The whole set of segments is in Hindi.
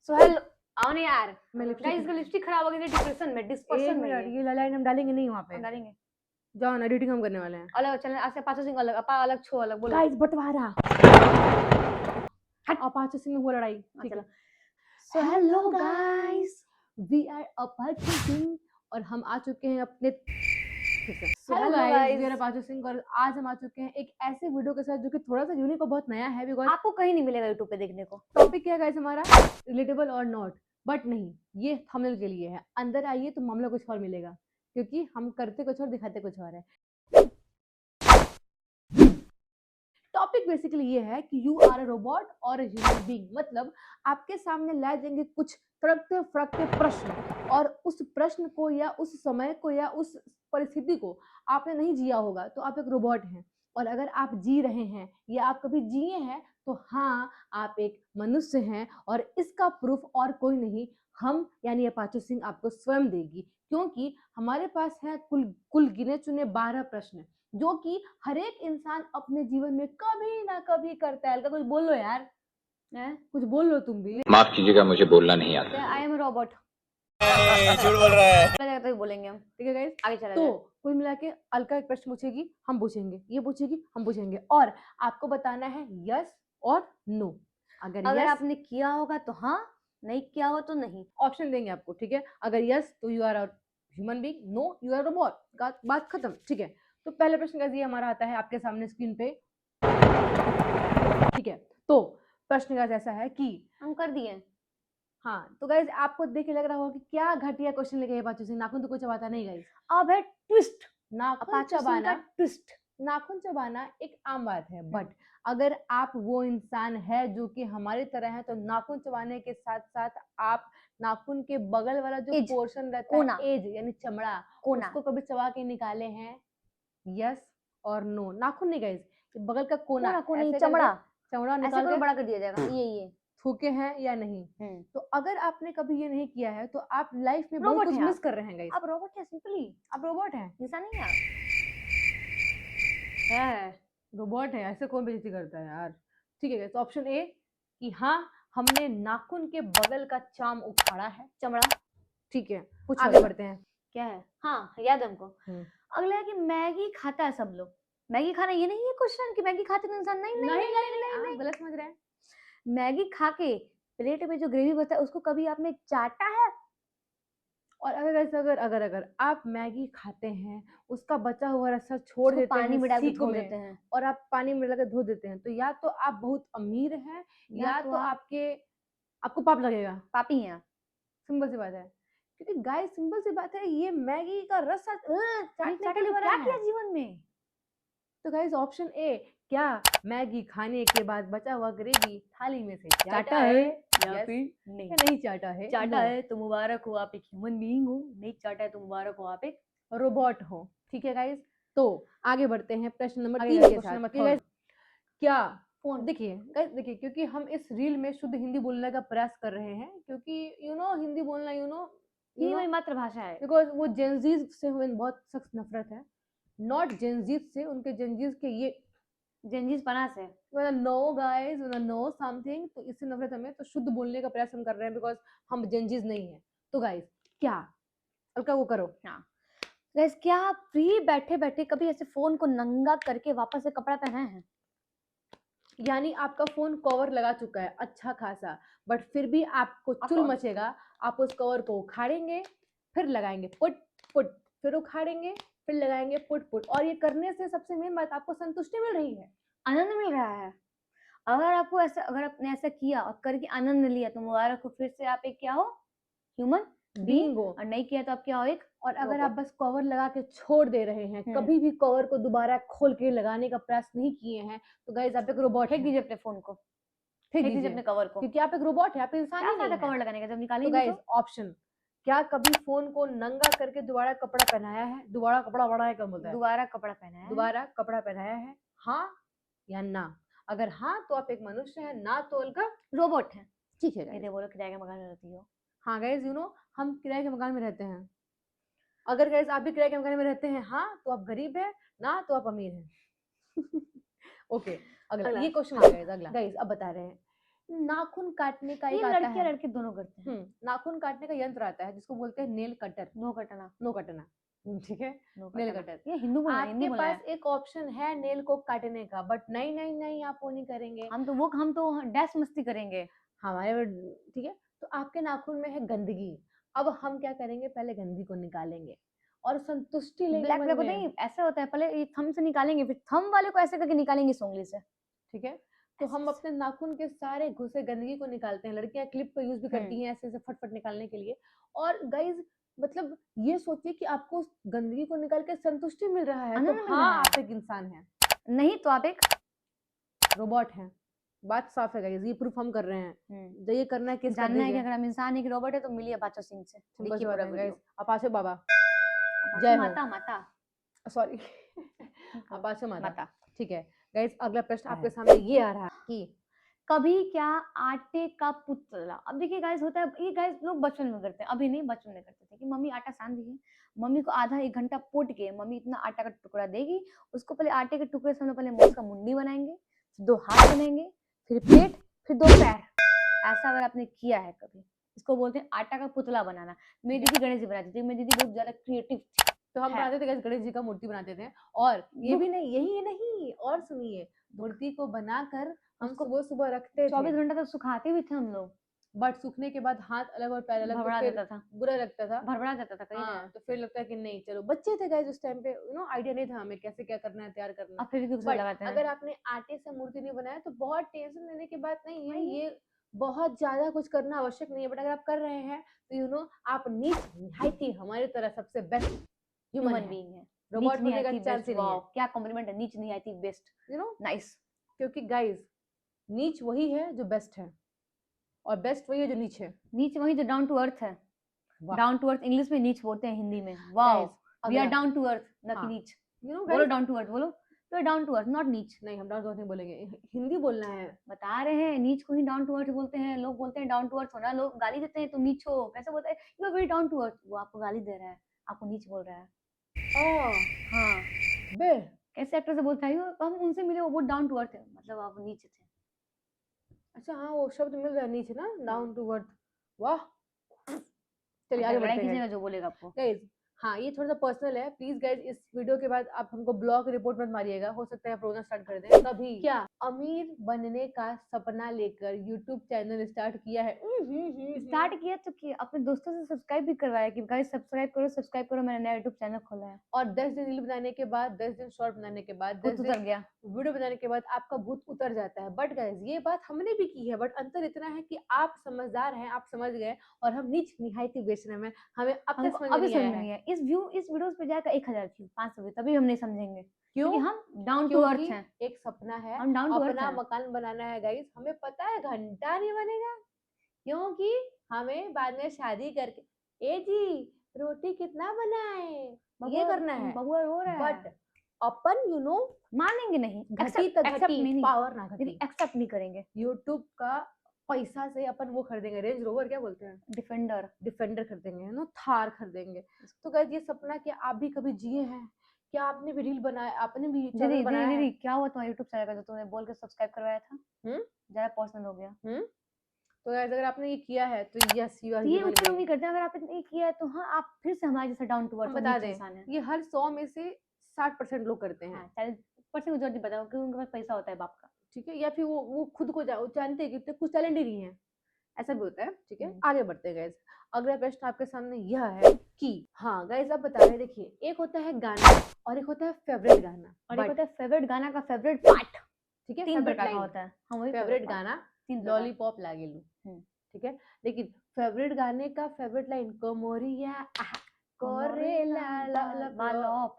सो हेलो आओ ना यार, मैं गाइस इसका लिपस्टिक खराब हो गई, डिप्रेशन में, डिस्पर्शन में ये लाइन हम डालेंगे नहीं वहाँ पे। हम डालेंगे जाओ ना, एडिटिंग हम करने वाले हैं। अलग चैनल आज से पांचों सिंह अलग, अपा अलग, छो अलग, बोलो गाइस बंटवारा हट अपाचे सिंह में हुआ लड़ाई। ठीक है, so hello guys, we are Apache Singh और हम आ चुके हैं अपने hello guys, we are Apache Singh और आज हम आ चुके हैं एक ऐसे वीडियो के साथ जो कि थोड़ा सा यूनिक और बहुत नया है। बिकॉज़ आपको कहीं नहीं मिलेगा यूट्यूब पे देखने को। टॉपिक क्या है गाइस हमारा, रिलेटेबल और नॉट, बट नहीं, ये थंबनेल के लिए है। अंदर आइए तो मामला कुछ और मिलेगा, क्योंकि हम करते कुछ और दिखाते कुछ और है। टॉपिक बेसिकली ये है कि यू आर अ रोबोट और अ ह्यूमन बीइंग, मतलब आपके सामने ला देंगे कुछ तड़कते फड़कते प्रश्न और उस प्रश्न को या उस समय को या उस परिस्थिति को आपने नहीं जिया होगा तो आप एक रोबोट हैं, और अगर आप जी रहे हैं या आप कभी जिए हैं तो हाँ, आप एक मनुष्य हैं। और इसका प्रूफ और कोई नहीं, हम यानी अपाचे सिंह आपको स्वयं देगी, क्योंकि हमारे पास है कुल कुल गिने चुने 12 प्रश्न जो कि हर एक इंसान अपने जीवन में कभी ना कभी करता है। अलका कुछ बोल लो यार, कुछ बोल लो तुम भी। माफ कीजिएगा, मुझे बोलना नहीं आता। आई एम रोबोट, झूठ बोल रहा है। तो बोलेंगे हम, ठीक है गाइस, आगे चला तो जाए। कुल मिला के अलका एक प्रश्न पूछेगी, हम पूछेंगे, ये पूछेगी, हम पूछेंगे, और आपको बताना है यस और नो। अगर यस आपने किया होगा तो हाँ, नहीं किया हो तो नहीं। ऑप्शन देंगे आपको, ठीक है। अगर यस तो you are a human being, no you are robot, बात खत्म। ठीक है, तो पहले प्रश्न का ये हमारा आता है आपके सामने स्क्रीन पे। ठीक है, तो प्रश्न का ऐसा है कि हम कर दिए। हाँ, तो गाइज आपको देख के लग रहा होगा कि क्या घटिया क्वेश्चन लेके अपाचे सिंह, नाखून तो कुछ चबाता नहीं गाइज। अब है ट्विस्ट, नाखून अपाचे सिंह का चबाना, ट्विस्ट। नाखून चबाना एक आम बात है, बट अगर आप वो इंसान है जो कि हमारी तरह है तो नाखून चबाने के साथ साथ आप नाखून के बगल वाला जो एज, पोर्शन रहता कोना, है, एज यानी चमड़ा, कोना, उसको कभी चबा के निकाले हैं? यस और नो। नाखून नहीं गाइज, बगल का कोना, कोना को नहीं, ऐसे चमड़ा, करके चमड़ा ऐसे निकाल करो के बड़ा कर दिया जाएगा। ये थूके हैं या नहीं। तो अगर आपने कभी ये नहीं किया है तो आप लाइफ में बहुत रोबोट कुछ हैं मिस आप। कर रहे हैं गाइस। आप रोबोट है, सिंपली आप रोबोट हैं, इंसान नहीं है आप। रोबोट है, ऐसे कौन बेइज्जती करता है यार। ठीक है गाइस, ऑप्शन ए कि हाँ, हमने नाखून के बगल का चाम उखाड़ा है, चमड़ा। ठीक है, कुछ आगे बढ़ते हैं। क्या है, हाँ याद है हमको। अगला है कि मैगी खाता है सब लोग। मैगी खाना ये नहीं है क्वेश्चन कि मैगी खाते तो इंसान, नहीं नहीं नहीं नहीं नहीं, आप गलत समझ रहे हैं। मैगी खा के प्लेट में जो ग्रेवी बचा है उसको कभी आपने चाटा है? और अगर ऐसा अगर आप मैगी खाते हैं, उसका बचा हुआ रस्सा छोड़ उसको देते पानी हैं में डाल के सीख धो में, देते हैं, और आप पानी में डाल के धो देते हैं, तो या तो आप बहुत अमीर हैं या तो आपको पाप लगेगा। पापी हैं आप। सिंपल सी बात है, क्योंकि गाइस सिंपल सी बात है, ये मैगी का रस्सा चाटने के लिए बना क्या है। किया जीवन में? तो गाइस ऑप्शन ए, क्या मैगी खाने के बाद बचा हुआ ग्रेवी थाली में से चाटा है या फिर नहीं चाटा है? चाटा है तो मुबारक हो, आप एक ह्यूमन बीइंग हो। नहीं चाटा है तो मुबारक हो, आप एक रोबोट हो। ठीक है गाइस, तो आगे बढ़ते हैं प्रश्न नंबर 3 के साथ। थर्ड। क्या फोन। देखिए गाइस, देखिए, क्योंकि हम इस रील में शुद्ध हिंदी बोलने का प्रयास कर रहे हैं, क्योंकि हिंदी बोलना ही हमारी मातृभाषा है। बिकॉज वो जेनजीज से हमें बहुत सख्त नफरत है, नॉट जेनजीज से, उनके जेनजीज के ये जेनजीज पना से। नो गाइस, नो समथिंग, तो इससे नफरत हमें, तो शुद्ध बोलने का प्रयास हम कर रहे हैं, बिकॉज हम जेनजीज नहीं है। तो गाइस, क्या अलका वो करो। हाँ गाइस, क्या आप फ्री बैठे बैठे कभी ऐसे फोन को नंगा करके वापस से कपड़ा पहनाए हैं? यानी आपका फोन कवर लगा चुका है अच्छा खासा, बट फिर भी आपको चुल मचेगा, आप उस कवर को उखाड़ेंगे, फिर लगाएंगे पुट पुट, फिर उखाड़ेंगे, फिर लगाएंगे पुट पुट, और ये करने से सबसे मेन बात, आपको संतुष्टि मिल रही है, आनंद मिल रहा है। अगर आपने ऐसा किया और करके आनंद लिया तो मुबारक हो, फिर से आप एक क्या हो, ह्यूमन बीइंग हो। और नहीं किया तो आप क्या हो, एक। और अगर आप बस कवर लगा के छोड़ दे रहे हैं, कभी भी कवर को दोबारा खोल के लगाने का प्रयास नहीं किए हैं, तो गाइस आप एक रोबोट फेंक दीजिए अपने फोन को, फेंक दीजिए अपने कवर को, क्योंकि आप एक रोबोट है, आप इंसान ही नहीं है। कवर लगाने का जब निकाले। तो गाइस ऑप्शन, क्या कभी फोन को नंगा करके दोबारा कपड़ा पहनाया है? दोबारा कपड़ा बनाया क्या बोलता है? दोबारा कपड़ा पहनाया है। दोबारा कपड़ा पहनाया है, हाँ या ना? अगर हाँ तो आप एक मनुष्य है, ना तो अलका रोबोट है। ठीक है। ये बोलो किराए के मकान में रहती हो। हाँ गाइस, हम किराए के मकान में रहते हैं। अगर गाइस आप भी किराए के मकान में रहते हैं, हाँ तो आप गरीब है, ना तो आप अमीर हैं। ओके, अगला ये क्वेश्चन है गाइस। अगला गाइस अब बता रहे हैं, नाखून काटने का ये एक आता लड़कियां है, लड़के दोनों करते हैं। नाखून काटने का यंत्र आता है जिसको बोलते हैं नेल कटर, नो कटना, नो कटना, ठीक है, नो नेल कटना। कटर। ये हिंदी आपके बोलना पास है। एक ऑप्शन है नेल को काटने का, बट नहीं नहीं नहीं, आप वो नहीं करेंगे। हम तो डैश मस्ती करेंगे। हमारे, ठीक है, तो आपके नाखून में है गंदगी। अब हम क्या करेंगे, पहले गंदगी को निकालेंगे और संतुष्टि लेंगे ब्लैक मन ब्लैक में, नहीं, ऐसा होता है, पहले ये थंब से निकालेंगे, फिर थंब वाले को ऐसे करके निकालेंगे इस उंगली से। ठीक है। तो हम अपने नाखून के सारे घुसे गंदगी को निकालते हैं, लड़कियां क्लिप का यूज भी करती हैं ऐसे ऐसे फटफट निकालने के लिए। और गाइज मतलब ये सोचिए कि आपको उस गंदगी को निकाल के संतुष्टि मिल रहा है, तो आनंद मिल हाँ रहा है। आप एक इंसान हैं, नहीं तो आप एक रोबोट हैं। बात साफ है गाइज, ये प्रूफ हम कर रहे हैं। जो ये करना है किसका जानना है कि दीजिए। अगर हम इंसान है कि रोबोट है, तो मिलिए बाचो सिंह से, सिंपल सी देखिए बात पूरा है वीडियो। गाइज, अपाचे बाबा, अपाचे जय हो। माता माता सॉरी अपाचे माता, माता। ठीक है। गाइज अगला प्रश्न है। आपके सामने ये आ रहा है कि कभी क्या आटे का पुतला। अब देखिए गाइस, होता है ये गाइस, लोग बचपन में करते हैं, अभी नहीं, बचपन में करते थे कि मम्मी आटा सान दी है, मम्मी को आधा एक घंटा पोट के मम्मी इतना आटा का टुकड़ा देगी, उसको पहले आटे के टुकड़े से हम लोग पहले मुंह का मुंडी बनाएंगे, फिर 2 हाथ बनाएंगे, फिर पेट, फिर 2 पैर। ऐसा अगर आपने किया है कभी, इसको बोलते हैं आटा का पुतला बनाना। मेरी दीदी गणेश जी बनाती थी, मेरी दीदी बहुत ज्यादा क्रिएटिव थी। तो हम है। बनाते थे गणेश जी का मूर्ति बनाते थे। और ये भी नहीं, यही नहीं, और सुनिए, मूर्ति को बनाकर हम उसको सुबह सुबह रखते 24 थे, घंटा तक सुखाते भी थे हम लोग। बट सूखने के बाद हाथ अलग और पैर अलग, तो भड़बड़ा फिर जाता था, बुरा लगता था। भड़बड़ा जाता था कहीं हाँ, ना। तो फिर लगता है कि नहीं, चलो बच्चे थे गाइस उस टाइम पे, आइडिया नहीं था हमें कैसे क्या करना है, तैयार करना। अब फिर भी कुछ बट लगाते हैं। अगर आपने आटे से मूर्ति नहीं बनाया तो बहुत टेंशन लेने की बात नहीं है, नहीं। ये बहुत ज्यादा कुछ करना आवश्यक नहीं है। बट अगर आप कर रहे हैं तो आप नीच निहायती हमारी तरह सबसे बेस्ट ह्यूमन ह्यूमन बीइंग है। रोबोट नीच होने का निहायती चांस बेस्ट। ही नहीं है, वाओ, क्या कॉम्प्लीमेंट है, नीच निहायती बेस्ट। नाइस। क्योंकि गाइस नीच वही है जो बेस्ट है, और बेस्ट वही है जो नीच है। नीच वही जो डाउन टू अर्थ है। वाह। डाउन टू अर्थ इंग्लिश में नीच बोलते हैं, हिंदी में वाओ, वी आर अगला, डाउन टू अर्थ, न कि हाँ, नीच। बोलो गाइस, डाउन टू अर्थ, बोलो तो डाउन टू अर्थ, नॉट नीच। नहीं हम डाउन टू अर्थ नहीं बोलेंगे, हिंदी बोलना है। बता रहे हैं, नीच को ही डाउन टू अर्थ बोलते हैं। लोग बोलते हैं डाउन टू अर्थ होना, लोग गाली देते हैं, तुम नीच हो, कैसे बोलते हैं, you are very down to earth. वो आपको गाली दे रहा है, आपको नीच बोल रहा है। हाँ, बे कैसे एक्टर से बोलता है, हम उनसे मिले, वो बहुत डाउन टू अर्थ है, मतलब आप नीच थे। अच्छा, हाँ वो शब्द मिल रहा है नीचे ना, डाउन टू अर्थ। वाह, चलिए आगे लड़ाई बढ़ते हैं कीजिएगा जो बोलेगा आपको। गाइस। हाँ, ये थोड़ा सा पर्सनल है, प्लीज गाइस इस वीडियो के बाद आप हमको ब्लॉग रिपोर्ट मत मारिएगा, हो सकता है आप रोना स्टार्ट कर दें। कभी क्या अमीर बनने का सपना लेकर यूट्यूब चैनल स्टार्ट किया है? स्टार्ट किया तो किया, अपने दोस्तों से सब्सक्राइब भी करवाया कि गाइस सब्सक्राइब करो, मैंने नया यूट्यूब चैनल खोला है। और 10 दिन रील बनाने के बाद, 10 दिन शॉर्ट बनाने के बाद, 10 भूत उतर दिन गया। वीडियो बनाने के बाद आपका भूत उतर जाता है। बट गाइस ये बात हमने भी की है, बट अंतर इतना है कि आप समझदार हैं, आप समझ गए, और हम नीच निहायती बेच रहे हैं, हमें अब तक हमको समझ अभी नहीं समझ आया में नहीं है। है। इस वीडियोस पे जाएगा 1000 व्यू, 500 व्यू, तभी हम नहीं समझेंगे, क्यों? क्योंकि हम डाउन टू अर्थ क्योंकि हैं। एक सपना है, हम डाउन टू अर्थ अपना हैं। मकान बनाना है गाइस, हमें पता है घंटा नहीं बनेगा, क्योंकि हमें बाद में शादी करके, ए जी रोटी कितना बनाए, ये करना है। बबुआ रो रहा है। बट अपन मानेंगे नहीं, घटी त एक्सेप्ट घटी, नहीं, पावर ना घटी, एक्सेप्ट नहीं करेंगे। यूट्यूब का पैसा से अपन वो खरीदेंगे, रेंज रोवर क्या बोलते हैं, डिफेंडर। डिफेंडर खरीदेंगे, थार खरीदेंगे। तो गाइस ये सपना क्या आप भी कभी जिए हैं? क्या आपने भी रील बनाया, आपने भी चैनल बनाया है? दीदी क्या हुआ तुम्हारे यूट्यूब चैनल का जो तूने बोल के सब्सक्राइब करवाया था? ज्यादा पर्सनल हो गया। तो गाइस अगर आपने ये किया है तो यस यू आर ये ह्यूमन ऊपर बीइंग। उम्मीद करते हैं, अगर आपने ये किया है तो हाँ, आप फिर से हमारे जैसा डाउन टू अर्थ हम बता इंसान है। दें, ये हर 100 में से 60% लोग करते हैं। हाँ, 40% majority बताओ, क्योंकि उनके पास पैसा होता है बाप का। ठीक है, या फिर वो खुद को जानते हैं कि कुछ टैलेंट ही नहीं है, ऐसा भी होता है। ठीक है, आगे बढ़ते हैं गाइस। अगला प्रश्न आपके सामने यह है कि हाँ गाइस आप बता रहे, देखिए एक होता है गाना और एक होता है फेवरेट गाना, और एक होता है फेवरेट गाना का फेवरेट पार्ट। ठीक है, 3 प्रकार का होता है। हाँ, वही फेवरेट गाना 3 प्रकार। लॉलीपॉप लागेलू, ठीक है, लेकिन फेवरेट गाने का फेवरेट लाइन कोमोरिया करेला लपालप,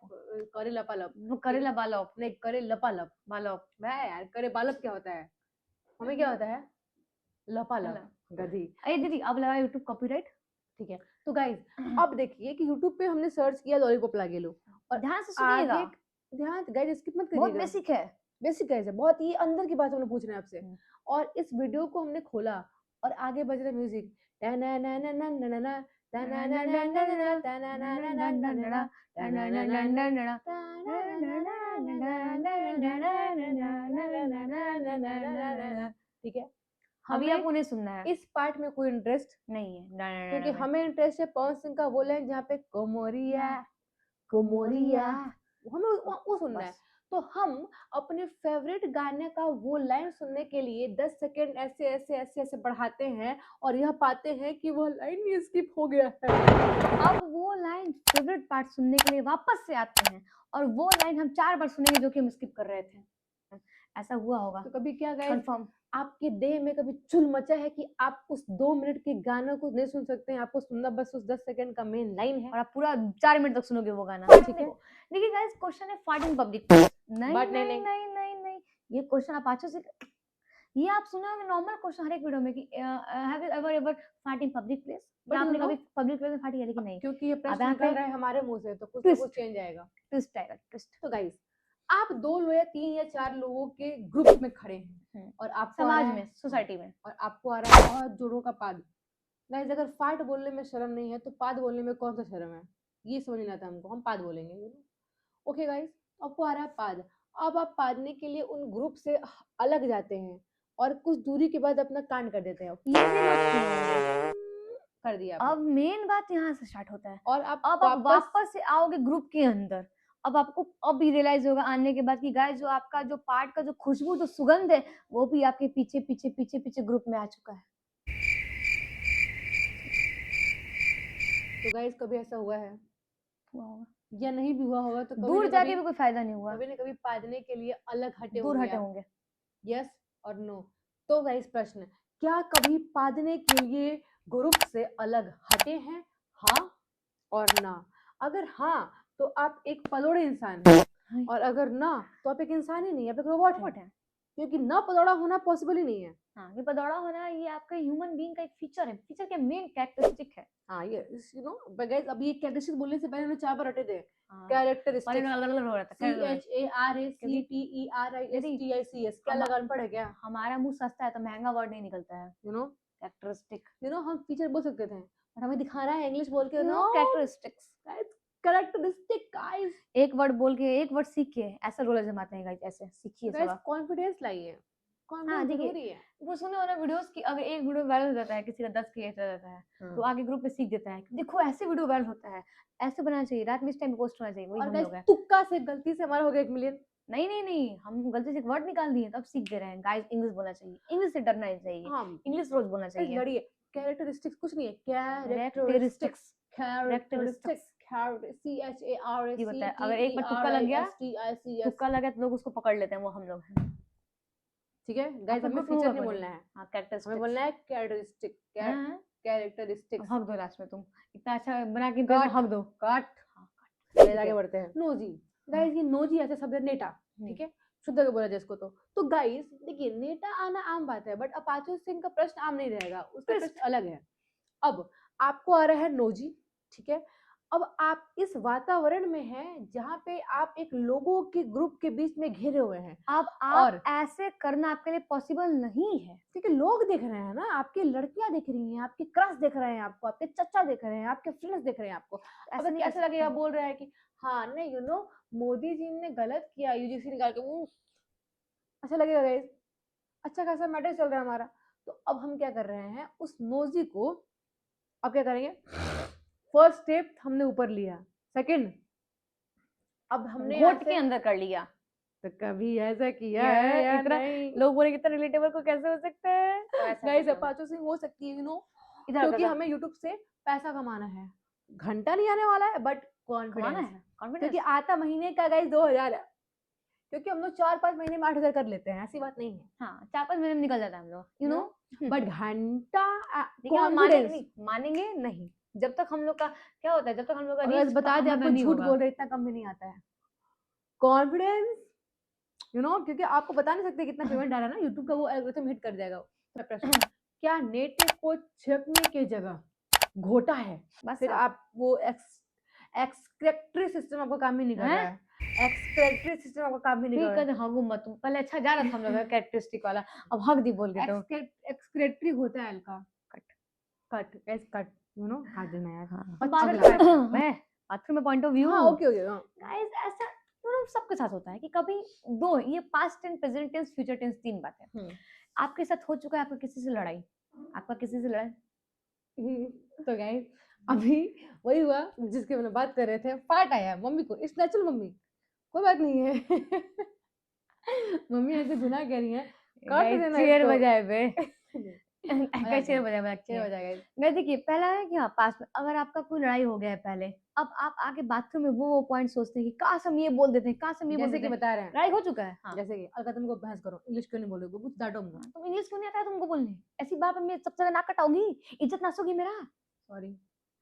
करे लपालप, वो करेला बालप, नहीं करे लपालप, बालप। भाई यार करे बालप क्या होता है, हमें क्या होता है लपालप, गधी। अरे दीदी अब लगा यूट्यूब कॉपीराइट। ठीक है, तो गाइस अब देखिए कि यूट्यूब पे हमने सर्च किया लॉलीपॉप लागेलू, और ध्यान से सुनिएगा, ध्यान गाइस स्किप मत बहुत करिएगा, बेसिक है। बेसिक गाइस है, बहुत ही अंदर की बात हमने पूछ रहे हैं आपसे। और इस वीडियो को हमने खोला और आगे बज रहा म्यूजिक, ठीक है, अभी हमें आपको नहीं सुनना है। इस पार्ट में कोई इंटरेस्ट, नहीं है, ना, ना, क्योंकि ना, ना, हमें इंटरेस्ट है पवन सिंह का वो लाइन जहाँ पे कोमोरिया कोमोरिया, हमें वो सुनना है। बस। तो हम अपने फेवरेट गाने का वो लाइन सुनने के लिए 10 सेकंड ऐसे ऐसे ऐसे ऐसे बढ़ाते हैं और यह पाते हैं कि वो लाइन ही स्किप हो गया है। अब वो लाइन फेवरेट पार्ट सुनने के लिए वापस से आते हैं और वो लाइन हम 4 बार सुनेंगे जो कि हम स्किप कर रहे थे। ऐसा हुआ होगा तो कभी क्या गाइस कंफर्म। आपके देह में कभी चुल मचा है कि आप उस 2 मिनट के गाने को नहीं सुन सकते हैं, आपको सुनना बस उस 10 सेकंड का मेन लाइन है? और आप पूरा 4 मिनट तक सुनोगे वो गाना। ठीक है। देखो, देखिए गाइस, क्वेश्चन है फार्टिंग पब्लिक प्लेस। नहीं But नहीं नहीं, नहीं नहीं नहीं, ये क्वेश्चन आप अच्छे से, ये आप सुने होंगे नॉर्मल क्वेश्चन हर एक वीडियो में कि have you ever fart in public place, But या you आपने know, कभी पब्लिक प्लेस में फाटी है? लेकिन नहीं। क्योंकि ये अब प्रश्न यहाँ निकल पे रहा है हमारे मुंह से तो कुछ ना कुछ ट्विस्ट चेंज आएगा। ट्विस्ट आएगा, ट्विस्ट। तो गाइस आप 2 या 3 या 4 लोगों के ग्रुप में खड़े हैं और आपको आ रहा समाज है में, सोसाइटी में, और आपको आ रहा है बहुत जोरों का पाद। गाइस अगर फाट बोलने में शर्म नहीं है तो पाद बोलने में कौन सा शर्म है, ये समझ नहीं आता हमको। हम पाद बोलेंगे। ओके गाइस, आपको आ रहा है पाद। अब आप पादने के लिए उन ग्रुप से अलग जाते हैं और कुछ दूरी के बाद अपना कांड कर देते हैं। ये भी मत सुनो। कर दिया अब आपने। मेन बात यहाँ से स्टार्ट होता है। और आप अब आप वापस से आओगे ग्रुप के अंदर। अब आपको अब भी रियलाइज होगा आने के बाद कि गाइस जो आपका जो पार्ट का जो खुशबू जो सुगंध है वो भी आपके पीछे पीछे पीछे पीछे ग्रुप में आ चुका है। तो गाइस कभी ऐसा हुआ है हुआ होगा। या नहीं भी हुआ होगा तो कभी दूर ना जाके कभी भी कोई फायदा नहीं हुआ, कभी ना कभी पादने के लिए अलग हटे दूर होंगे हटे आप। होंगे। यस और नो। तो गाइस प्रश्न, क्या कभी पादने के लिए ग्रुप से अलग हटे हैं? हाँ और ना। अगर हाँ तो आप एक पलोड़े इंसान हैं और अगर ना तो आप एक इंसान ही नहीं, आप एक रोबोट रोबोट हैं, है। क्योंकि ना पलोड़ा होना पॉसिबल ही नहीं है। हाँ, ये पदौड़ा होना ये आपका ह्यूमन बीइंग का एक फीचर है, फीचर के मेन कैरेक्टरिस्टिक है। हाँ ये यू नो गाइस अभी ये कैरेक्टरिस्टिक बोलने से पहले हमने 4 बार रटे थे। हाँ, कैरेक्टरिस्टिक अलग अलग हो रहा था। CHARACTERISTICS क्या लगा अनपढ़ है क्या? हमारा मुंह सस्ता है तो महंगा वर्ड नहीं निकलता है। यू नो कैरेक्टरिस्टिक, हम फीचर बोल सकते थे और हमें दिखा रहा है इंग्लिश बोल के। No characteristics. Characteristic guys. एक वर्ड बोल के, एक वर्ड सीख के ऐसा रोल जमाते हैं गाइस, ऐसे सीखिए सब गाइस आप। कॉन्फिडेंस लाइए, हाँ, कॉन्फिडेंस देखिए, जरूरी है। वो सुने वाला वीडियोस की अगर एक वीडियो वायरल हो जाता है, किसी का 10 क्रिएट हो जाता है, तो आगे ग्रुप में सीख देता है कि देखो ऐसे वीडियो वायरल होता है, ऐसे बनाना चाहिए, रात में इस टाइम पे पोस्ट होना चाहिए। वही और हम गाइस लोग हैं। तुक्का से गलती से हमारा हो गया 1 मिलियन। नहीं नहीं नहीं, हम गलती से एक वर्ड निकाल दिए तब सीख दे रहे हैं गाइस। इंग्लिश बोलना चाहिए, इंग्लिश से डरना नहीं चाहिए, हाँ इंग्लिश रोज बोलना गाइस चाहिए। लड़िए। कैरेक्टरिस्टिक्स कुछ नहीं है, कैरेक्टरिस्टिक्स, कैरेक्टरिस्टिक्स ये बताए अगर एक बार तुक्का लग गया, तुक्का लगा तो लोग उसको पकड़ लेते हैं, वो हम लोग हैं। ठीक है गाइस, आपको हमें ग्रुप में फीचर होगा नहीं कोई बोलना है, हाँ, हमें कैरेक्टरिस्टिक्स। बोलना है कैरेक्टरिस्टिक। हाँ, कैरेक्टरिस्टिक्स। हक दो लास्ट में, तुम इतना अच्छा बना के इंटरेस्ट कट हक दो। कट। हाँ, गाइस आगे है। बढ़ते हैं। नोजी गाइस, ये नोजी ऐसे शब्द है नेटा, ठीक है, शुद्ध के बोला जाए इसको। तो गाइस देखिए नेटा आना आम बात है, बट अपाचे सिंह का प्रश्न आम नहीं रहेगा, उसका प्रश्न अलग है। अब आपको आ रहा है नोजी, ठीक है। अब आप इस वातावरण में हैं जहाँ पे आप एक लोगों के ग्रुप के बीच में घिरे हुए हैं। अब आप ऐसे करना आपके लिए पॉसिबल नहीं है, क्योंकि लोग देख रहे हैं ना, आपकी लड़कियां देख रही हैं, आपके क्रश देख रहे हैं आपको, आपके चचा देख रहे हैं, आपके फ्रेंड्स देख रहे हैं आपको। ऐसा अब नहीं कैसे कर लगेगा सकते। बोल रहा है कि हाँ नहीं मोदी जी ने गलत किया यूजीसी निकाल के, अच्छा लगेगा गाइस, अच्छा खासा मैटर चल रहा है हमारा। तो अब हम क्या कर रहे हैं, उस नोजी को अब क्या करेंगे, फर्स्ट स्टेप हमने ऊपर लिया, सेकंड अब हमने घोट के अंदर कर लिया। तो कभी ऐसा किया यार, है या इतना नहीं? लोग बोले कितना रिलेटेबल को कैसे हो सकता है, तो ऐसा गाइस करते हैं। अपाचो सिंह हो सकती है इधर क्योंकि कर हमें यूट्यूब से पैसा कमाना है, घंटा नहीं आने वाला है बट कमाना कॉन्फिडेंस, है, क्योंकि कॉन्फिडेंस। आता महीने का गाइस 2000 है, क्योंकि हम लोग 4-5 महीने में 8000 कर लेते हैं, ऐसी बात नहीं है। हाँ, 4-5 महीने में निकल जाता है हम लोग, यू नो। बट घंटा देखिए हम मानेंगे कॉन्फिडेंस, नहीं, मानेंगे नहीं जब तक हम लोग का क्या होता है, जब तक हम लोग का अगर रीच बता दे आपको नहीं झूठ होगा। बोल रहे इतना कम भी नहीं आता है कॉन्फिडेंस, क्योंकि आपको बता नहीं सकते कितना पेमेंट डाला ना, यूट्यूब का वो एल्गोरिथम हिट कर जाएगा। प्रश्न, क्या नेट को छिड़कने की जगह घोटा है? बस फिर आप वो एक्सक्रेटरी सिस्टम आपका काम ही नहीं कर रहा है, एक्सक्रेटरी सिस्टम आपका काम ही नहीं कर रहा है। ठीक है, हगू मत तुम, पहले अच्छा जा रहा था हम लोग का कैरेक्टरिस्टिक वाला, अब हक दी बोल के तो एक्सक्रेटरी होता है हल्का कट कट कैसे कट हाथ देना यार। मैं बाथरूम में पॉइंट ऑफ व्यू। हाँ ओके ओके गाइस ऐसा सबके साथ होता है कि कभी दो, ये past tense, present tense, future tense, 3 बातें। आपके साथ हो चुका है आपका किसी से लड़ाई? आपका किसी से लड़ाई? तो गाइस अभी वही हुआ जिसकी मैंने बात कर रहे थे, फाट आया मम्मी को। इट्स नेचुरल मम्मी, कोई बात नहीं है। मम्मी ऐसे गुनाह कर रही है, काट गाइस देना चेयर इसको। बजाए बे। मजाक गाइस चेयर है, बजाए मजाक चलिए किए। बजा गाइस। गाइस देखिए पहला है कि हाँ पास में अगर आपका कोई लड़ाई हो गया है पहले, अब आप आके बाथरूम में वो पॉइंट सोचते हैं कि काश हम ये बोल देते हैं, काश हम ये बोल जैसे देते कि हैं। बता रहे हैं, लड़ाई हो चुका है। हाँ। जैसे कि अगर तुमको बहस करो, इंग्लिश क्यों नहीं बोलोगे, कुछ डांटो हमको। हाँ, तुम इंग्लिश क्यों नहीं आता है तुमको बोलने? ऐसी बात में सबसे ज्यादा नाक कटाओगी, इज्जत नासोगी मेरा। सॉरी,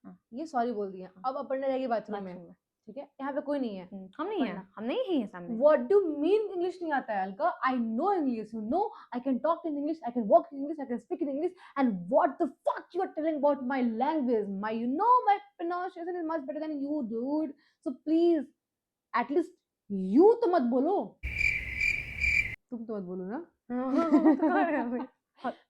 हाँ। ये सॉरी बोल दिया। अब अपन ने जाएगी बाथरूम में, बाथरूम में। ठीक है, यहाँ पे कोई नहीं है। हम नहीं है, पढ़ना। हम नहीं ही है सामने। What do you mean English नहीं आता है Alka? I know English, you know, I can talk in English, I can walk in English, I can speak in English, and what the fuck you are telling about my language? You know, my pronunciation is much better than you, dude. So please, at least you तो मत बोलो, तुम तो मत बोलो ना।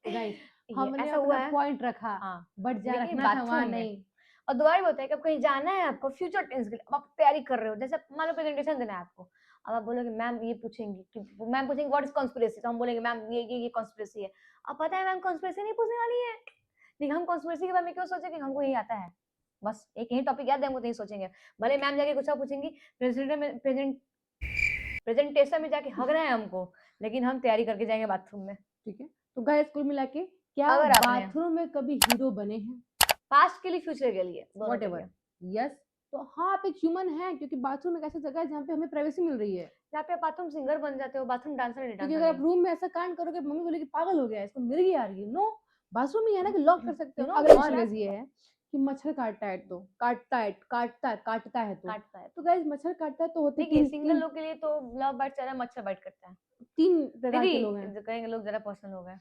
Guys, हमने ऐसा हुआ अपना है। पॉइंट रखा, हाँ बट जहाँ लेकिन रखना था वहाँ बाथरूम में। नहीं। और दोबारा भी होता है कि अब कहीं जाना है आपको फ्यूचर टेंस के लिए, अब आप तैयारी कर रहे हो, जैसे मान लो प्रेजेंटेशन देना है आपको, अब आप बोलोगे मैम ये पूछेंगी कि मैम पूछेंगे व्हाट इज कॉन्स्पिरेसी, तो हम बोलेंगे मैम ये कॉन्स्पिरेसी है। अब पता है मैम कॉन्स्पिरेसी नहीं पूछने वाली है, लेकिन हम कॉन्स्पिरेसी के बारे में क्यों सोचे कि हमको यही आता है, बस एक यही टॉपिक याद है हमको तो यही सोचेंगे। भले मैम जाके कुछ और पूछेंगी, प्रेजेंटेशन में जाके हग रहे हैं हमको, लेकिन हम तैयारी करके जाएंगे बाथरूम में। ठीक है, तो गाइस कुल मिला के क्या अगर आपने बाथरूम में कभी हीरो बने हैं? पास्ट के लिए फ्यूचर के लिए दोनों वॉट के एवर, लिए। यस। तो हाँ, आप एक ह्यूमन हैं, क्योंकि बाथरूम एक ऐसी जगह है जहाँ पे हमें प्राइवेसी मिल रही है। यहाँ पे बाथरूम सिंगर बन जाते हो, बाथरूम डांसर नहीं, क्योंकि डांसर अगर आप नहीं। रूम में ऐसा कांड करोगे, मम्मी बोलेगी पागल हो गया है, इसको मिर्गी आ रही है। नो, बाथरूम में ये है ना कि लॉक कर सकते You हो। know अगला what? इशू ये है कि मच्छर काटता है तो काटता है काटता है तो गाइस मच्छर काटता है तो होते देखिए तीन सिंगल तीन लोग के लिए तो लव बाइट ज्यादा, मच्छर बाइट करता है। तीन प्रकार दीदी के लोग हैं। जो कहेंगे लोग ज्यादा पर्सनल हो गए।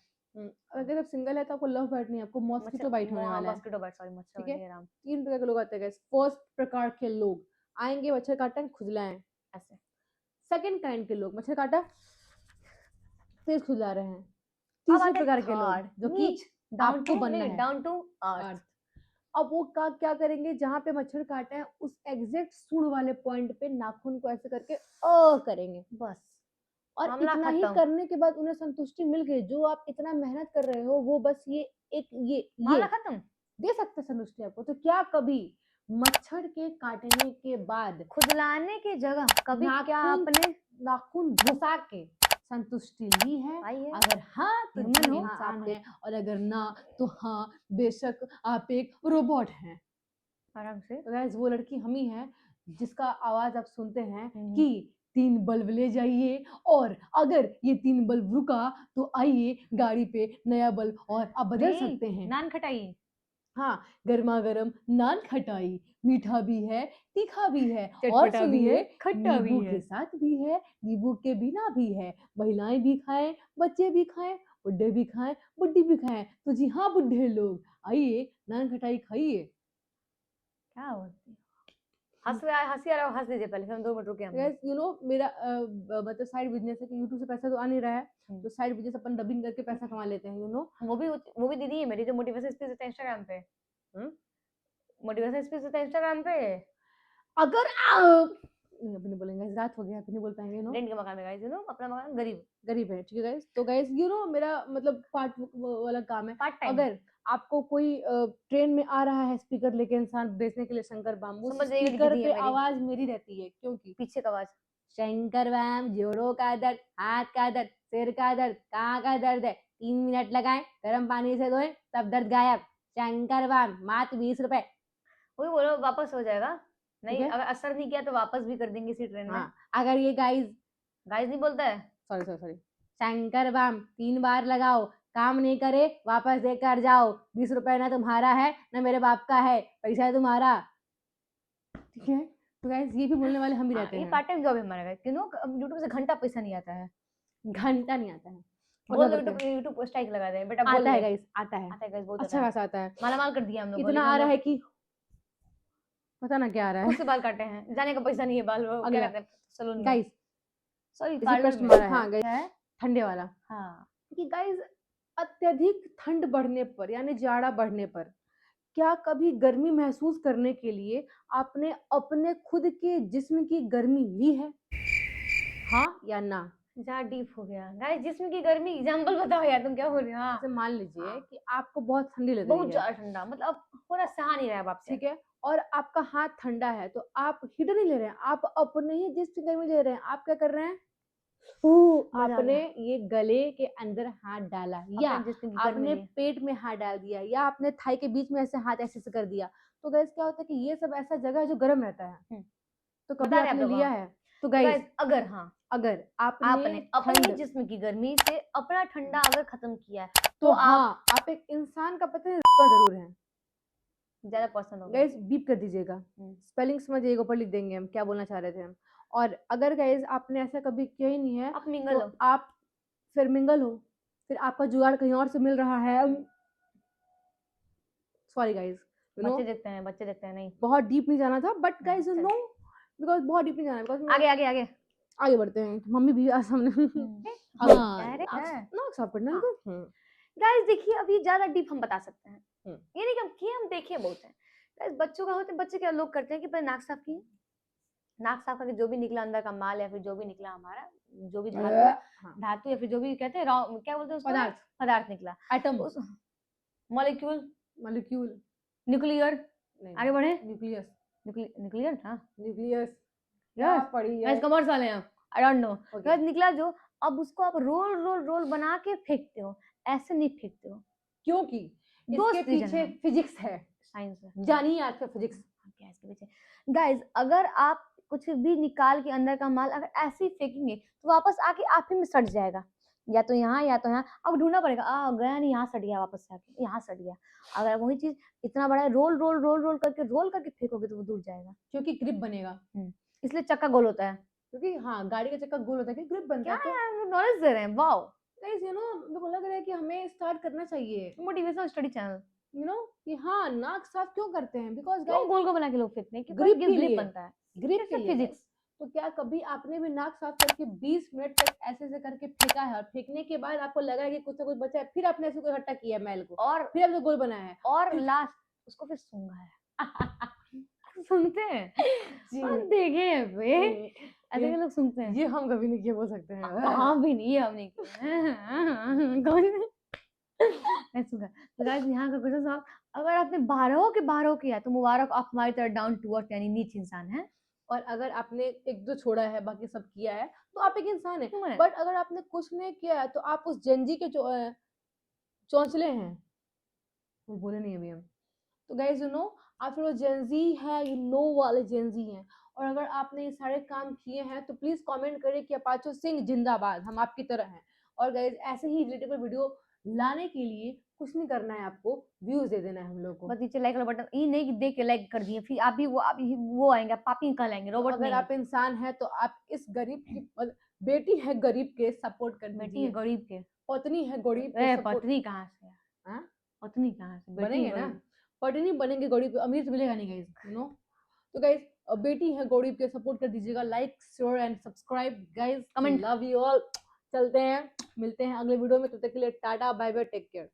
अगर आप सिंगल है तो आपको लव बाइट नहीं, आपको मॉस्किटो बाइट होने वाला है। मस्किटो बाइट, सॉरी मच्छर ठीक है, नहीं राम। तीन प्रकार के लोग आते हैं गाइस। फर्स्ट प्रकार के लोग आएंगे, मच्छर काटा खुजलाएं। ऐसे सेकंड काइंड के लोग, मच्छर काटा तेज खुजला रहे हैं। अब तीसरे आते प्रकार के third, लोग जो कि नीच, डाउन आपको टू बनना है, डाउन टू अर्थ। अर्थ। अब वो क्या करेंगे, जहां पे मच्छर काटा है उस एग्जैक्ट सूंड वाले पॉइंट पे नाखून को ऐसे करके करेंगे बस और मामला इतना ही खत्म। करने के बाद उन्हें संतुष्टि मिल गई। जो आप इतना मेहनत कर रहे हो वो बस ये मामला खत्म। दे सकते हैं संतुष्टि आपको। तो क्या कभी मच्छर के काटने के बाद खुजलाने की जगह कभी क्या नाखून आपने नाखून घुसा के संतुष्टि ली है? आई है? अगर हाँ तो Human जी हो, इंसान आप है, और अगर ना तो हाँ बेशक आप एक रोबोट हैं। आराम से। तो गाइस वो लड़की हम ही है जिसका आवाज आप सुनते हैं हम्म। कि 3 बल्ब ले जाइए, और अगर ये 3 बल्ब रुका तो आइए गाड़ी पे नया बल्ब और आप बदल नहीं, सकते हैं। नान खटाई। हाँ, गर्मा गर्म नान खटाई, मीठा भी है तीखा भी है, और चटपटा भी है, सुनिए खट्टा भी नींबू है। के साथ भी है, नींबू के बिना भी है। महिलाएं भी खाएं, बच्चे भी खाएं, बुड्ढे भी खाएं, बुड्ढी भी खाएं। तो जी हाँ बुड्ढे लोग, आइए नान खटाई खाइए। क्या होती है? हंसी आ रहा हो, हंस दीजिए पहले, फिर हम 2 मिनट रुके हम। गाइस यू नो मेरा मतलब साइड बिजनेस है कि यूट्यूब से पैसा तो आ नहीं रहा है, हम्म। तो साइड बिजनेस अपन डबिंग करके पैसा कमा लेते हैं, यू नो। वो भी दीदी है मेरी जो मोटिवेशन स्पीच देता है इंस्टाग्राम पे। हम्म? मोटिवेशन स्पीच देता है इंस्टाग्राम पे। अगर नहीं, अभी नहीं बोलेंगे, रात हो गया, अभी नहीं बोल पाएंगे, यू नो। रेंट के मकान में गाइस, यू नो अपना मकान गरीब गरीब है, ठीक है गाइस। तो गाइस यू नो मेरा मतलब पार्ट वाला काम है। Part time. अगर आपको कोई ट्रेन में आ रहा है स्पीकर लेके इंसान बेचने के लिए शंकर बाम, वो समझ जाइएगा कि स्पीकर दीदी है पे मेरी। आवाज मेरी रहती है, क्योंकि पीछे का आवाज। शंकर बाम, जोड़ों का दर्द, हाथ का दर्द, सिर का दर्द, कहाँ का दर्द है, 3 मिनट लगाएं, गर्म पानी से धोएं, तब दर्द गायब। शंकर बाम मात्र 20 रुपए। वही बोलो वापस हो जाएगा। नहीं ठीक है? अगर असर नहीं किया तो वापस भी कर देंगे इसी ट्रेन में। हाँ, अगर ये गाइस गाइस नहीं बोलता है। सॉरी शंकर बाम 3 बार लगाओ, काम नहीं करे वापस देकर जाओ। 20 रुपए ना तुम्हारा है ना मेरे बाप का है, पैसा है तुम्हारा। ठीक है, तो गाइस ये भी बोलने वाले हम ही रहते ये हैं। पार्ट टाइम जॉब है हमारा, क्यों यूट्यूब से घंटा पैसा नहीं आता है। घंटा नहीं आता है, बोल दो यूट्यूब को स्ट्राइक लगा दे बेटा, बोल आता है दे। गाइस, आता है, आता है गाइस, बहुत अच्छा आता है। खासा आता है। मालामाल कर दिया हम लोग। इतना आ रहा है कि पता ना क्या आ रहा खुद है। से बाल काटे हैं, जाने का पैसा नहीं है बाल वो क्या अगला कहते हैं सलून में। गाइस सॉरी इसी पार्लर प्रश्न में। हमारा हाँ है गाइस, ठंडे वाला हाँ। कि गाइस अत्यधिक ठंड बढ़ने पर यानी जाड़ा बढ़ने पर क्या कभी गर्मी महसूस करने के लिए आपने अपने खुद के जिस्म की गर्मी ली है? हाँ या ना? ज़्यादा डीप हो गया गाइस। जिस्म की गर्मी एग्जांपल बताओ यार, तुम क्या बोल रहे हो? हाँ, जैसे मान लीजिए हाँ। कि आपको बहुत ठंडी लग बहुत रही है, ज़्यादा ठंडा, मतलब अब पूरा सहा नहीं रहा है अब आपसे। ठीक है, और आपका हाथ ठंडा है, तो आप हीटर नहीं ले रहे हैं, आप अपने ही जिस्म की गर्मी ले रहे हैं। आप क्या कर रहे हैं? मज़ा आ आपने गया। ये गले के अंदर हाथ डाला, या अपने जिस्म की गर्मी आपने ली। पेट में हाथ डाल दिया, या आपने थाई के बीच में ऐसे हाथ ऐसे कर दिया। तो गाइस क्या होता है कि ये सब ऐसा जगह है जो गर्म रहता है। हुँ। तो कभी बता रहे आप आपने लोग, लिया हाँ। है? तो तो गाइस गाइस अगर हाँ, अगर आपने आपने अपने ठंड, जिस्म की गर्मी से अपना ठंडा अगर खत्म किया है, तो तो आप हाँ, आप एक इंसान का पता है ज़रूर है। ज़्यादा पर्सन हो गए। गाइस बीप कर दीजिएगा, हुँ। स्पेलिंग समझिएगा, ऊपर लिख देंगे हम क्या बोलना चाह रहे थे हम। और अगर गाइस आपने ऐसा कभी किया ही नहीं है, आप तो मिंगल हो। आप फिर मिंगल हो, फिर आपका जुगाड़ कहीं और से मिल रहा है। सॉरी गाइस, यू नो बच्चे देखते हैं नहीं। बहुत डीप नहीं जाना था, बट गाइस यू चल। नो बिकॉज़ बहुत डीप नहीं जाना है, बिकॉज़ मैं आगे, आगे, आगे। आगे बढ़ते हैं। मम्मी भी आज सामने आगे हाँ, कह रहे नाक हैं। नाक साफ करना है हाँ। इनको। गाइस देखिए, अब ये ज़्यादा डीप हम बता सकते हैं। हुँ। ये नहीं कि हम किए, हम देखे बहुत हैं। गाइस बच्चों का होता है, बच्चे क्या लोग करते हैं कि पहले नाक साफ किए, नाक साफ करके जो भी निकला अंदर का माल या फिर जो भी निकला हमारा, जो भी हाँ, धातु या फिर जो भी कहते हैं क्या बोलते हैं उसको? पदार्थ, पदार्थ निकला। एटम, उस मॉलिक्यूल, मॉलिक्यूल, न्यूक्लियर, नहीं, आगे बढ़े। न्यूक्लियस, न्यूक्लियर हाँ। न्यूक्लियस क्या यस, पढ़ी है? गाइस कॉमर्स वाले हैं, I don't know. Okay, guys निकला जो, अब उसको आप रोल रोल रोल बना के फेंकते हो, ऐसे नहीं फेंकते हो। क्योंकि दो इसके रीजन पीछे है। फिजिक्स है। साइंस है। जानिए आज का फिजिक्स। क्या है इसके पीछे? गाइस अगर आप कुछ भी निकाल के अंदर का माल अगर ऐसे ही फेंकेंगे तो वापस आके आप ही में सट जाएगा, या तो यहाँ या तो यहाँ। अब ढूंढना पड़ेगा, गया नहीं, यहाँ सट गया, वापस से आके यहाँ सट गया। अगर वही चीज इतना बड़ा है, रोल रोल रोल रोल करके फेंकोगे तो वो दूर जाएगा। क्योंकि ग्रिप बनेगा। इसलिए चक्का गोल होता है। क्योंकि हाँ, गाड़ी का चक्का गोल होता है कि ग्रिप बनता क्या है। तो यार नॉलेज दे रहे हैं, वाओ। गाइस यू नो मेरे को लग रहा है कि हमें स्टार्ट करना चाहिए, motivational study channel. You know कि हाँ, नाक साफ क्यों करते हैं? बिकॉज़ क्यों गाइस गोल को बना के लोग फेंकते हैं? क्योंकि ग्रिप उनकी के ग्रिप लिए, बनता है। ग्रिप के लिए फिजिक्स। गाइस। तो क्या कभी आपने भी नाक साफ करके 20 मिनट तक ऐसे-ऐसे करके फेंका है, और फेंकने के बाद आपको लगा है कि कुछ ना कुछ बचा है, फिर आपने ऐसे कोई इकट्ठा किया है मैल को, और फिर आपने गोल बनाया है? और लास्ट उसको फिर सूंघा है। सुनते हैं जी। और देखे हैं बे, जी, ऐसे के लोग सुनते हैं। ये हम कभी नहीं किए, बोल सकते हैं। हाँ भी नहीं, ये हम नहीं किए। कौन मैं सूंघा। तो गाइस यहाँ का क्वेश्चन था, अगर आपने 12 के 12 किया तो मुबारक, आप हमारी तरह डाउन टू अर्थ यानी नीच इंसान हैं। और अगर आपने 1-2 छोड़ा है, बाकी सब किया है, तो आप एक इंसान क्यों हैं। है? बट अगर आपने कुछ नहीं किया है, तो आप उस जेनजी के चौंचले हैं। वो बोले नहीं अभी हम। तो गाइस यू नो आप फिर वो जेनजी है, यू नो वाले जेनजी हैं। और अगर आपने ये सारे काम किए हैं, तो प्लीज कमेंट करें कि अपाचो सिंह जिंदाबाद, हम आपकी तरह हैं। और गाइस ऐसे ही रिलेटेबल वीडियो लाने के लिए कुछ नहीं करना है, आपको व्यूज दे देना है हम लोग को। बस नीचे लाइक वाला बटन, ये नहीं कि देख के लाइक कर दिए, फिर आप भी वो आएंगे, पापी कल आएंगे, तो रोबोट अगर नहीं। आप इंसान हैं, तो आप इस गरीब की बेटी है गरीब के सपोर्ट कर बेटी है दीजिए, गरीब के। पत्नी है गरीब के सपोर्ट। पत्नी कहाँ से? हाँ? पत्नी कहाँ से? बेटी बनेंगे ना, गरीब। पत्नी बनेंगे गरीब, अमीर तो मिलेगा नहीं गाइस, यू नो। तो गाइस बेटी है गरीब के सपोर्ट कर दीजिएगा, like share and subscribe guys, comment. Love you all. चलते हैं, मिलते हैं अगले वीडियो में, तब तक के लिए tata bye bye, take care.